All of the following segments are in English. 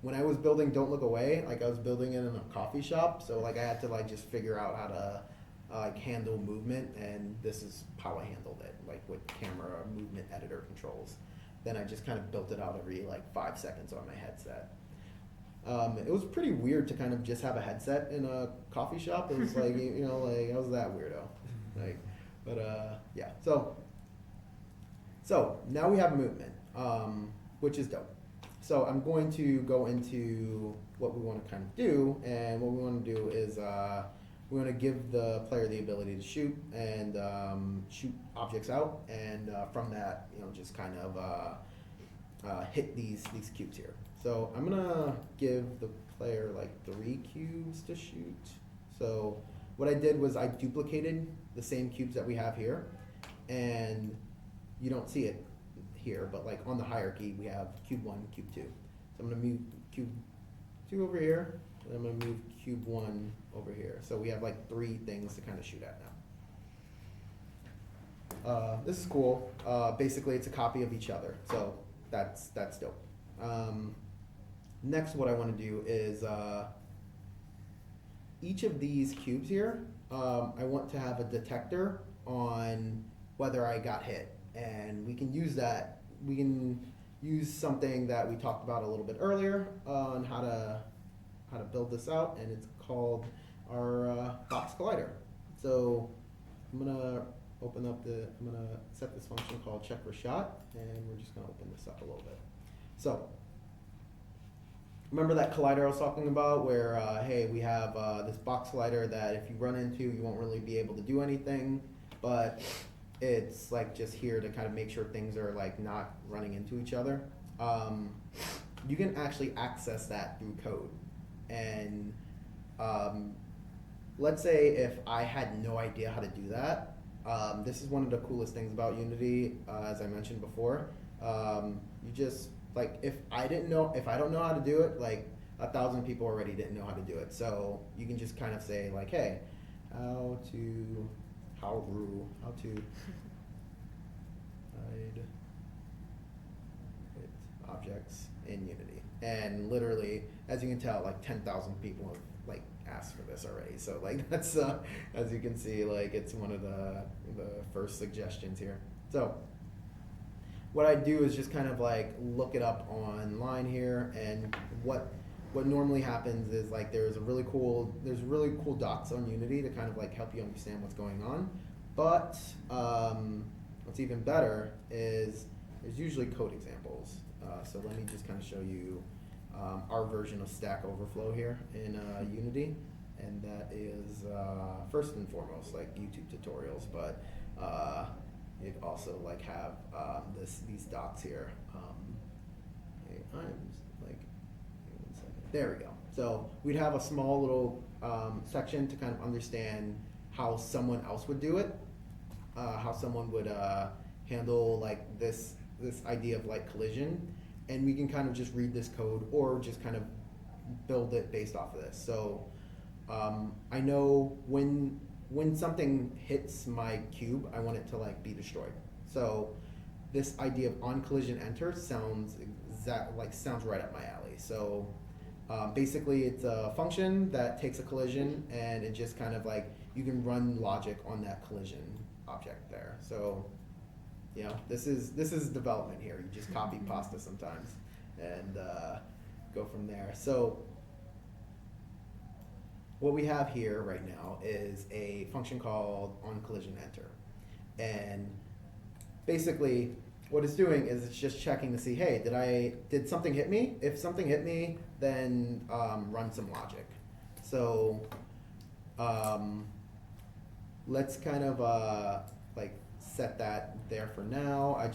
when I was building Don't Look Away, like I was building it in a coffee shop, so like I had to like just figure out how to like handle movement, and this is how I handled it, like with camera movement editor controls. Then I just kind of built it out every like 5 seconds on my headset. It was pretty weird to kind of just have a headset in a coffee shop. It was like, you know, like I was that weirdo, like, but yeah. So now we have movement, which is dope. So I'm going to go into what we want to kind of do, and what we want to do is we want to give the player the ability to shoot and shoot objects out, and from that, you know, just kind of hit these cubes here. So I'm gonna give the player like 3 cubes to shoot. So what I did was I duplicated the same cubes that we have here, and you don't see it here, but like on the hierarchy we have cube 1, cube 2. So I'm gonna move cube 2 over here, and I'm gonna move cube 1 over here. So we have like 3 things to kind of shoot at now. This is cool. Basically it's a copy of each other, so that's dope. Next, what I want to do is each of these cubes here, I want to have a detector on whether I got hit, and we can use that. We can use something that we talked about a little bit earlier on how to build this out, and it's called our box collider. So I'm gonna I'm gonna set this function called check for shot, and we're just gonna open this up a little bit. So remember that collider I was talking about where, hey, we have this box collider that if you run into, you won't really be able to do anything, but it's like just here to kind of make sure things are like not running into each other. You can actually access that through code. And let's say if I had no idea how to do that, this is one of the coolest things about Unity, as I mentioned before. You just, like, if I don't know how to do it, like 1,000 people already didn't know how to do it. So you can just kind of say like, hey, how to hide hit objects in Unity. And literally, as you can tell, like 10,000 people have like asked for this already. So like that's as you can see, like it's one of the first suggestions here. So what I do is just kind of like look it up online here, and what normally happens is like there's really cool docs on Unity to kind of like help you understand what's going on. But what's even better is there's usually code examples. So let me just kind of show you our version of Stack Overflow here in Unity, and that is first and foremost like YouTube tutorials, but you also like have these docs here. Hey, I'm like, wait 1 second. There we go. So we'd have a small little section to kind of understand how someone else would do it, how someone would handle like this idea of like collision, and we can kind of just read this code or just kind of build it based off of this. So I know when something hits my cube, I want it to like be destroyed. So this idea of on collision enter sounds right up my alley. So basically it's a function that takes a collision, and it just kind of like, you can run logic on that collision object there. So, you know, this is development here. You just copy pasta sometimes and go from there. So what we have here right now is a function called onCollisionEnter. And basically what it's doing is it's just checking to see, hey, did something hit me? If something hit me, then run some logic. So let's kind of like set that there for now. I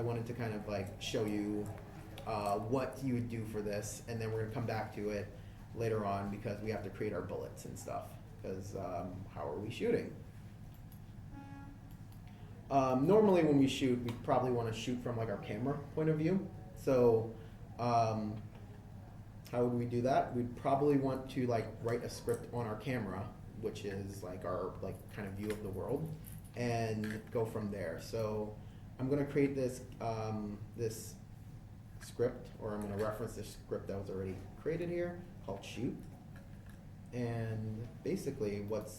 wanted to kind of like show you what you would do for this, and then we're gonna come back to it later on because we have to create our bullets and stuff, because how are we shooting? Normally when we shoot, we probably want to shoot from like our camera point of view. So how would we do that? We'd probably want to like write a script on our camera, which is like our like kind of view of the world, and go from there. So I'm going to create this script, or I'm going to reference this script that was already created here called shoot. And basically what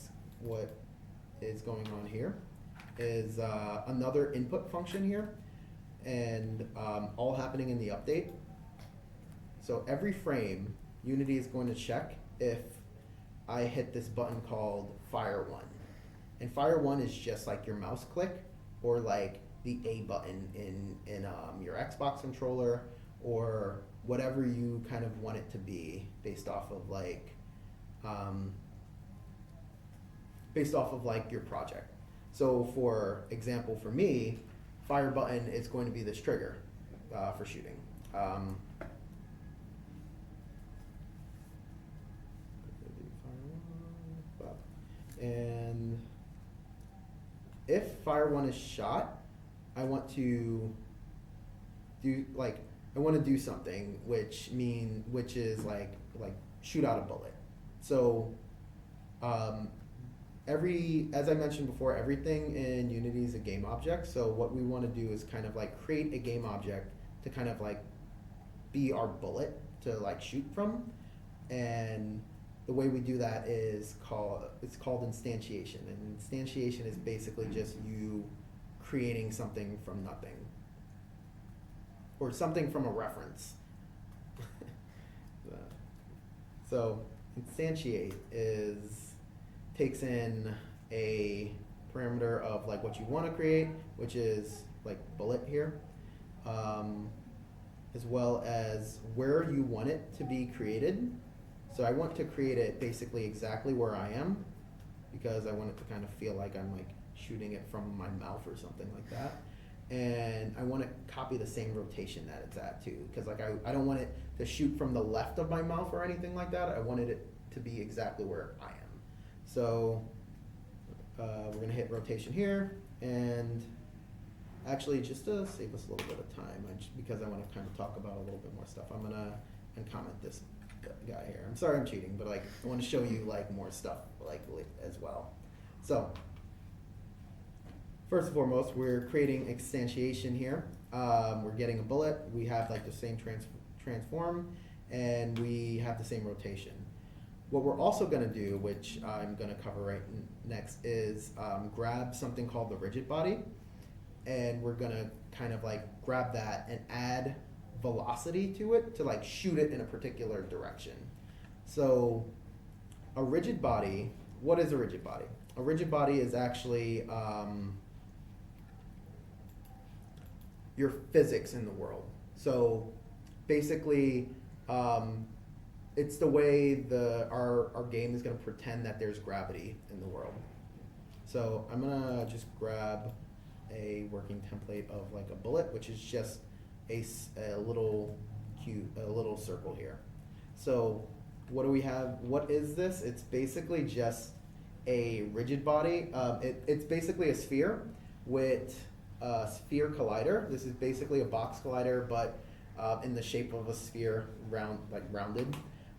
is going on here is another input function here, and all happening in the update. So every frame, Unity is going to check if I hit this button called Fire 1. And Fire 1 is just like your mouse click, or like the A button in your Xbox controller, or whatever you kind of want it to be based off of like your project. So for example, for me, fire button is going to be this trigger for shooting. And if fire 1 is shot, I want to do something, which is like shoot out a bullet. So as I mentioned before, everything in Unity is a game object. So what we want to do is kind of like create a game object to kind of like be our bullet to like shoot from. And the way we do that is called instantiation. And instantiation is basically just you creating something from nothing, or something from a reference. So instantiate takes in a parameter of like what you want to create, which is like bullet here, as well as where you want it to be created. So I want to create it basically exactly where I am, because I want it to kind of feel like I'm like shooting it from my mouth or something like that. And I want to copy the same rotation that it's at too, because like I don't want it to shoot from the left of my mouth or anything like that. I wanted it to be exactly where I am. So we're going to hit rotation here, and actually just to save us a little bit of time, because I want to kind of talk about a little bit more stuff, I'm going to uncomment this guy here. I'm sorry I'm cheating, but like I want to show you like more stuff like as well. So first and foremost, we're creating instantiation here. We're getting a bullet. We have like the same transform, and we have the same rotation. What we're also going to do, which I'm going to cover right next, is grab something called the rigid body, and we're going to kind of like grab that and add velocity to it to like shoot it in a particular direction. So a rigid body, what is a rigid body? A rigid body is actually your physics in the world. So basically, it's the way our game is going to pretend that there's gravity in the world. So I'm going to just grab a working template of like a bullet, which is just a little cube, a little circle here. So what do we have? What is this? It's basically just a rigid body. It's basically a sphere with a sphere collider. This is basically a box collider, but in the shape of a sphere, rounded.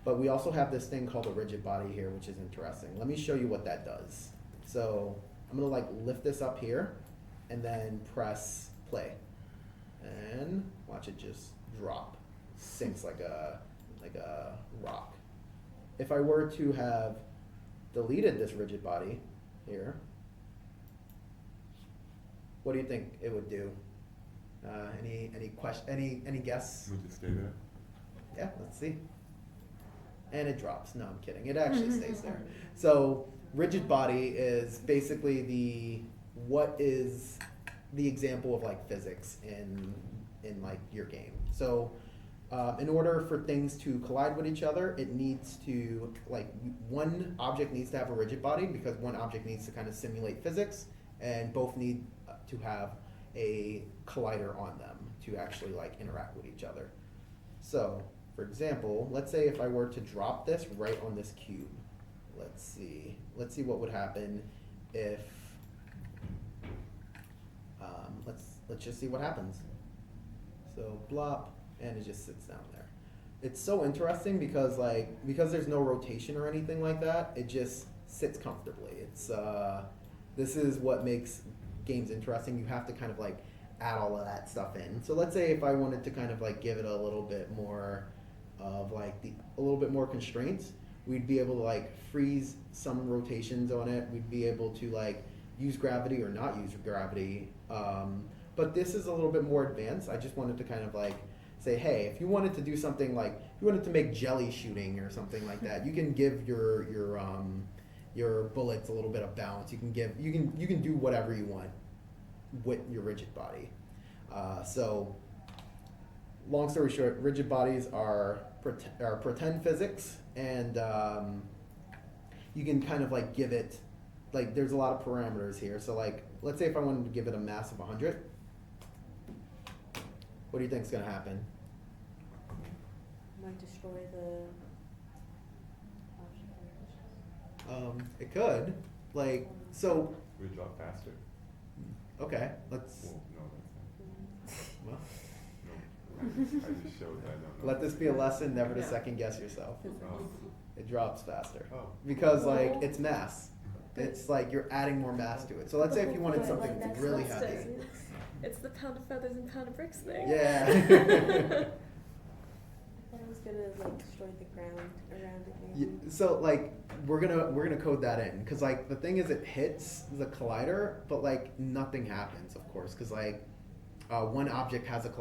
But we also have this thing called a rigid body here, which is interesting. Let me show you what that does. So I'm gonna like lift this up here and then press play. And watch it just drop. Sinks like a rock. If I were to have deleted this rigid body here, what do you think it would do? Any question? Any guess? Would it stay there? Yeah, let's see. And it drops. No, I'm kidding. It actually stays there. So rigid body is basically what is the example of like physics in like your game. So in order for things to collide with each other, it needs to like one object needs to have a rigid body, because one object needs to kind of simulate physics, and both need to have a collider on them to actually like interact with each other. So for example, let's say if I were to drop this right on this cube, let's see what would happen if let's just see what happens. So blop, and it just sits down there. It's so interesting because there's no rotation or anything like that, it just sits comfortably. It's this is what makes games interesting. You have to kind of like add all of that stuff in. So let's say if I wanted to kind of like give it a little bit more of like a little bit more constraints, we'd be able to like freeze some rotations on it. We'd be able to like use gravity or not use gravity. But this is a little bit more advanced. I just wanted to kind of like say, hey, if you wanted to do something like, if you wanted to make jelly shooting or something like that, you can give your bullets a little bit of balance. You can do whatever you want with your rigid body. So long story short, rigid bodies are pretend physics, and you can kind of like give it, like there's a lot of parameters here. So like, let's say if I wanted to give it a mass of 100, what do you think is going to happen? Might destroy the It could, like, so, We drop faster. okay, let's, Well, no, that's well, not. No, I just showed that. I don't know. let this be a lesson, never to Yeah. second guess yourself. Oh. It drops faster. Oh. Because like, it's mass. It's like you're adding more mass to it. So let's say if you wanted something really heavy. It's the pound of feathers and pound of bricks thing. Yeah. I thought it was gonna like destroy the ground around it maybe. So like we're gonna code that in, because like the thing is it hits the collider, but like nothing happens, of course, because like one object has a collider